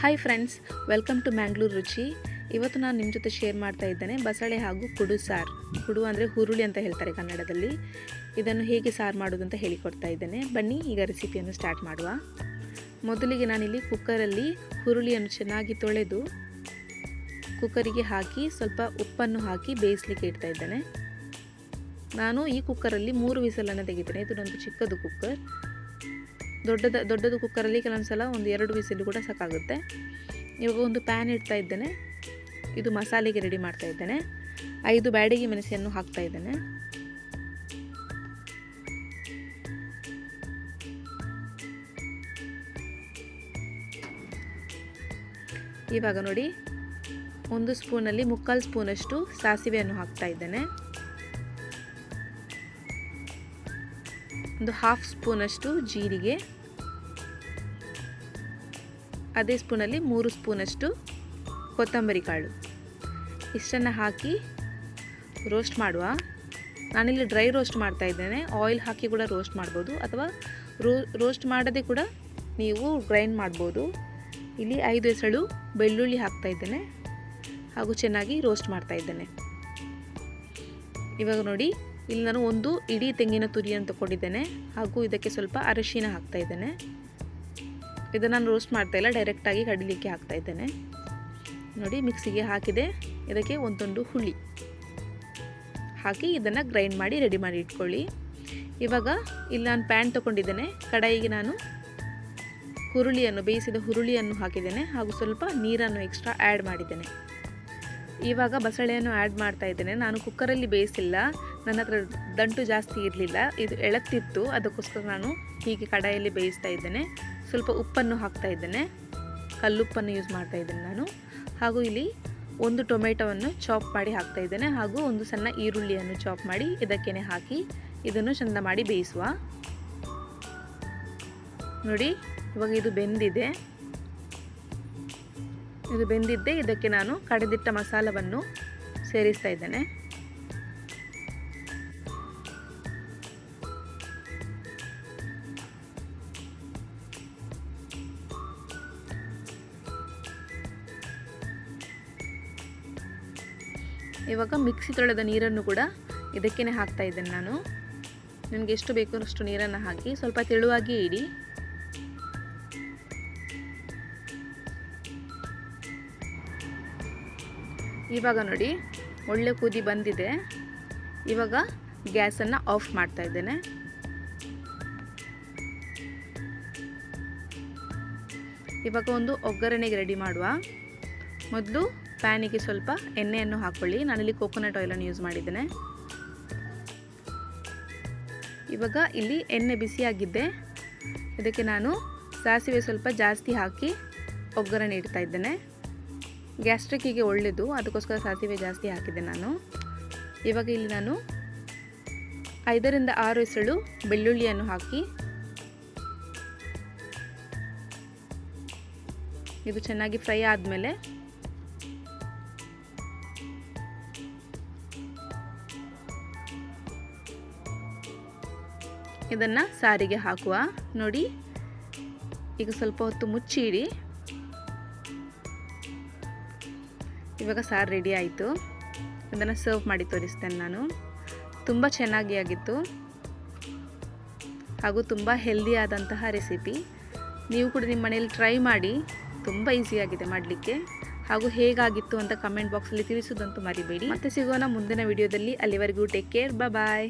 Hi friends, welcome to Mangalore ರುಚಿ. ಇವತ್ತು ನಾನು ನಿಮ್ಮ ಜೊತೆ ಶೇರ್ ಮಾಡ್ತಾ ಇದ್ದೇನೆ ಬಸಳೆ ಹಾಗೂ ಕುಡು ಸಾರು. ಕುಡು ಅಂದರೆ ಹುರುಳಿ ಅಂತ ಹೇಳ್ತಾರೆ ಕನ್ನಡದಲ್ಲಿ. ಇದನ್ನು ಹೇಗೆ ಸಾರು ಮಾಡೋದು ಅಂತ ಹೇಳಿಕೊಡ್ತಾ ಇದ್ದೇನೆ. ಬನ್ನಿ ಈಗ ರೆಸಿಪಿಯನ್ನು ಸ್ಟಾರ್ಟ್ ಮಾಡುವ. ಮೊದಲಿಗೆ ನಾನಿಲ್ಲಿ ಕುಕ್ಕರಲ್ಲಿ ಹುರುಳಿಯನ್ನು ಚೆನ್ನಾಗಿ ತೊಳೆದು ಕುಕ್ಕರಿಗೆ ಹಾಕಿ ಸ್ವಲ್ಪ ಉಪ್ಪನ್ನು ಹಾಕಿ ಬೇಯಿಸಲಿಕ್ಕೆ ಇಡ್ತಾ ಇದ್ದೇನೆ. ನಾನು ಈ ಕುಕ್ಕರಲ್ಲಿ 3 ವಿಸಲನ್ನು ತೆಗಿದ್ದೇನೆ. ಇದು ಒಂದು ಚಿಕ್ಕದು ಕುಕ್ಕರ್. ದೊಡ್ಡದು ಕುಕ್ಕರಲ್ಲಿ ಕೆಲವೊಂದು ಸಲ ಒಂದು 2 ವಿಸಿಲು ಕೂಡ ಸಾಕಾಗುತ್ತೆ. ಇವಾಗ ಒಂದು ಪ್ಯಾನ್ ಇಡ್ತಾ ಇದ್ದೇನೆ. ಇದು ಮಸಾಲೆಗೆ ರೆಡಿ ಮಾಡ್ತಾ ಇದ್ದೇನೆ. 5 ಬ್ಯಾಡಗಿ ಮೆಣಸನ್ನು ಹಾಕ್ತಾ ಇದ್ದೇನೆ. ಇವಾಗ ನೋಡಿ, 1 ಸ್ಪೂನಲ್ಲಿ 3/4 ಸ್ಪೂನಷ್ಟು ಸಾಸಿವೆಯನ್ನು ಹಾಕ್ತಾ ಇದ್ದೇನೆ. ಒಂದು 1/2 ಸ್ಪೂನಷ್ಟು ಜೀರಿಗೆ, ಅದೇ ಸ್ಪೂನಲ್ಲಿ 3 ಸ್ಪೂನಷ್ಟು ಕೊತ್ತಂಬರಿ ಕಾಳು. ಇಷ್ಟನ್ನು ಹಾಕಿ ರೋಸ್ಟ್ ಮಾಡುವ. ನಾನಿಲ್ಲಿ ಡ್ರೈ ರೋಸ್ಟ್ ಮಾಡ್ತಾ ಇದ್ದೇನೆ. ಆಯಿಲ್ ಹಾಕಿ ಕೂಡ ರೋಸ್ಟ್ ಮಾಡ್ಬೋದು, ಅಥವಾ ರೋಸ್ಟ್ ಮಾಡದೆ ಕೂಡ ನೀವು ಗ್ರೈಂಡ್ ಮಾಡ್ಬೋದು. ಇಲ್ಲಿ 5 ಎಸಳು ಬೆಳ್ಳುಳ್ಳಿ ಹಾಕ್ತಾ ಇದ್ದೇನೆ ಹಾಗೂ ಚೆನ್ನಾಗಿ ರೋಸ್ಟ್ ಮಾಡ್ತಾ ಇದ್ದೇನೆ. ಇವಾಗ ನೋಡಿ, ಇಲ್ಲಿ ನಾನು ಒಂದು ಇಡೀ ತೆಂಗಿನ ತುರಿಯನ್ನು ತಗೊಂಡಿದ್ದೇನೆ ಹಾಗೂ ಇದಕ್ಕೆ ಸ್ವಲ್ಪ ಅರಿಶಿನ ಹಾಕ್ತಾ ಇದ್ದೇನೆ. ಇದನ್ನು ನಾನು ರೋಸ್ಟ್ ಮಾಡ್ತಾ ಇಲ್ಲ, ಡೈರೆಕ್ಟಾಗಿ ಕಡಲಿಕ್ಕೆ ಹಾಕ್ತಾ ಇದ್ದೇನೆ. ನೋಡಿ, ಮಿಕ್ಸಿಗೆ ಹಾಕಿದೆ. ಇದಕ್ಕೆ ಒಂದೊಂದು ಹುಳಿ ಹಾಕಿ ಇದನ್ನು ಗ್ರೈಂಡ್ ಮಾಡಿ ರೆಡಿ ಮಾಡಿ ಇಟ್ಕೊಳ್ಳಿ. ಇವಾಗ ಇಲ್ಲಿ ನಾನು ಪ್ಯಾನ್ ತೊಗೊಂಡಿದ್ದೇನೆ. ಕಡಾಯಿಗೆ ನಾನು ಬೇಯಿಸಿದ ಹುರುಳಿಯನ್ನು ಹಾಕಿದ್ದೇನೆ ಹಾಗೂ ಸ್ವಲ್ಪ ನೀರನ್ನು ಎಕ್ಸ್ಟ್ರಾ ಆ್ಯಡ್ ಮಾಡಿದ್ದೇನೆ. ಇವಾಗ ಬಸಳೆಯನ್ನು ಆ್ಯಡ್ ಮಾಡ್ತಾ ಇದ್ದೇನೆ. ನಾನು ಕುಕ್ಕರಲ್ಲಿ ಬೇಯಿಸಿಲ್ಲ, ನನ್ನ ಹತ್ರ ದಂಟು ಜಾಸ್ತಿ ಇರಲಿಲ್ಲ, ಇದು ಎಳತ್ತಿತ್ತು, ಅದಕ್ಕೋಸ್ಕರ ನಾನು ಹೀಗೆ ಕಡಾಯಿಯಲ್ಲಿ ಬೇಯಿಸ್ತಾ ಇದ್ದೇನೆ. ಸ್ವಲ್ಪ ಉಪ್ಪನ್ನು ಹಾಕ್ತಾ ಇದ್ದೇನೆ, ಕಲ್ಲುಪ್ಪನ್ನು ಯೂಸ್ ಮಾಡ್ತಾ ಇದ್ದೇನೆ ನಾನು. ಹಾಗೂ ಇಲ್ಲಿ 1 ಟೊಮೆಟೊವನ್ನು ಚಾಪ್ ಮಾಡಿ ಹಾಕ್ತಾ ಇದ್ದೇನೆ ಹಾಗೂ ಒಂದು ಸಣ್ಣ ಈರುಳ್ಳಿಯನ್ನು ಚಾಪ್ ಮಾಡಿ ಇದಕ್ಕೇನೆ ಹಾಕಿ ಇದನ್ನು ಚೆಂದ ಮಾಡಿ ಬೇಯಿಸುವ. ನೋಡಿ, ಇವಾಗ ಇದು ಬೆಂದಿದೆ. ಇದಕ್ಕೆ ನಾನು ಕಡೆದಿಟ್ಟ ಮಸಾಲವನ್ನು ಸೇರಿಸ್ತಾ ಇದ್ದೇನೆ. ಇವಾಗ ಮಿಕ್ಸಿ ತೊಳೆದ ನೀರನ್ನು ಕೂಡ ಇದಕ್ಕೇನೆ ಹಾಕ್ತಾ ಇದ್ದೇನೆ ನಾನು. ನಿಮಗೆ ಎಷ್ಟು ಬೇಕು ಅಷ್ಟು ನೀರನ್ನು ಹಾಕಿ ಸ್ವಲ್ಪ ತೆಳುವಾಗಿ ಇಡಿ. ಇವಾಗ ನೋಡಿ, ಒಳ್ಳೆ ಕುದಿ ಬಂದಿದೆ. ಇವಾಗ ಗ್ಯಾಸನ್ನು ಆಫ್ ಮಾಡ್ತಾ ಇದ್ದೇನೆ. ಇವಾಗ ಒಂದು ಒಗ್ಗರಣೆಗೆ ರೆಡಿ ಮಾಡುವ. ಮೊದಲು ಪ್ಯಾನಿಗೆ ಸ್ವಲ್ಪ ಎಣ್ಣೆಯನ್ನು ಹಾಕ್ಕೊಳ್ಳಿ. ನಾನಿಲ್ಲಿ ಕೋಕೋನಟ್ ಆಯಿಲನ್ನು ಯೂಸ್ ಮಾಡಿದ್ದೇನೆ. ಇವಾಗ ಇಲ್ಲಿ ಎಣ್ಣೆ ಬಿಸಿಯಾಗಿದ್ದೆ. ಇದಕ್ಕೆ ನಾನು ಸಾಸಿವೆ ಸ್ವಲ್ಪ ಜಾಸ್ತಿ ಹಾಕಿ ಒಗ್ಗರಣೆ ಇಡ್ತಾ ಇದ್ದೇನೆ. ಗ್ಯಾಸ್ಟ್ರಿಕ್ಕಿಗೆ ಒಳ್ಳೆಯದು, ಅದಕ್ಕೋಸ್ಕರ ಸಾಸಿವೆ ಜಾಸ್ತಿ ಹಾಕಿದ್ದೆ ನಾನು. ಇವಾಗ ಇಲ್ಲಿ ನಾನು 5 ರಿಂದ 6 ಎಸಳು ಬೆಳ್ಳುಳ್ಳಿಯನ್ನು ಹಾಕಿ ಇದು ಚೆನ್ನಾಗಿ ಫ್ರೈ ಆದಮೇಲೆ ಇದನ್ನು ಸಾರಿಗೆ ಹಾಕುವ. ನೋಡಿ, ಈಗ ಸ್ವಲ್ಪ ಹೊತ್ತು ಮುಚ್ಚಿಡಿ. ಇವಾಗ ಸಾರು ರೆಡಿ ಆಯಿತು. ಇದನ್ನು ಸರ್ವ್ ಮಾಡಿ ತೋರಿಸ್ತೇನೆ ನಾನು. ತುಂಬ ಚೆನ್ನಾಗಿ ಆಗಿತ್ತು ಹಾಗೂ ತುಂಬ ಹೆಲ್ದಿ ಆದಂತಹ ರೆಸಿಪಿ. ನೀವು ಕೂಡ ನಿಮ್ಮ ಮನೆಯಲ್ಲಿ ಟ್ರೈ ಮಾಡಿ. ತುಂಬ ಈಸಿಯಾಗಿದೆ ಮಾಡಲಿಕ್ಕೆ. ಹಾಗೂ ಹೇಗಾಗಿತ್ತು ಅಂತ ಕಮೆಂಟ್ ಬಾಕ್ಸಲ್ಲಿ ತಿಳಿಸೋದಂತೂ ಮರಿಬೇಡಿ. ಮತ್ತೆ ಸಿಗೋಣ ಮುಂದಿನ ವಿಡಿಯೋದಲ್ಲಿ. ಅಲ್ಲಿವರೆಗೂ ಟೇಕ್ ಕೇರ್, ಬಾಯ್.